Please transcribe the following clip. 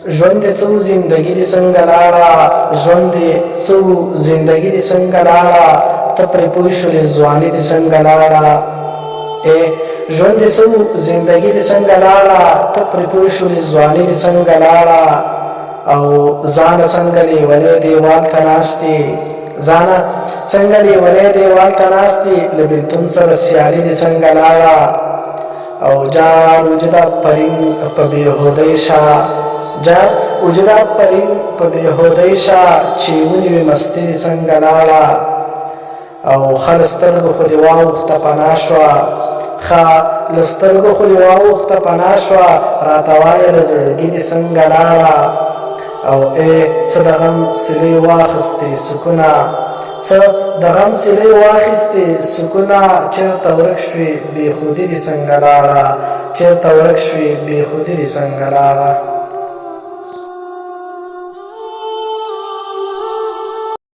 ژوند دې څو زندګي دې څنګه لاړه ژوند دې څو زندګي دې څنګه لاړه ته پرې پوه شولې ځواني دې څنګه لاړه ژوند دې څو زندګي دې څنګه لاړه ته پرې پوه شولې ځواني دې څنګه لاړه او ځان څنګه لیونی دیوال ته ناستې ځان څنګه لیونی دیوال ته ناستې له بېلتون سره سیالي دې څنګه لاړه او جار وجوده پرین په بېهودۍ شه جار وجوده پرین په بېهودۍ شه چې ونیوې مستي دې څنګه لاړه او ښه له سترګو خو دې واوښته پناه شوه ښه له سترګو خو دې واوښته پناه شوه راته وایه له زړګي دې څنګه لاړه او څه د غم سیلۍ واخیستې سکونه څه د غم سیلۍ واخیستې سکونه چېرته ورک شوې بېخودي دې څنګه لاړه چېرته ورک شوې بېخودي دې څنګه لاړه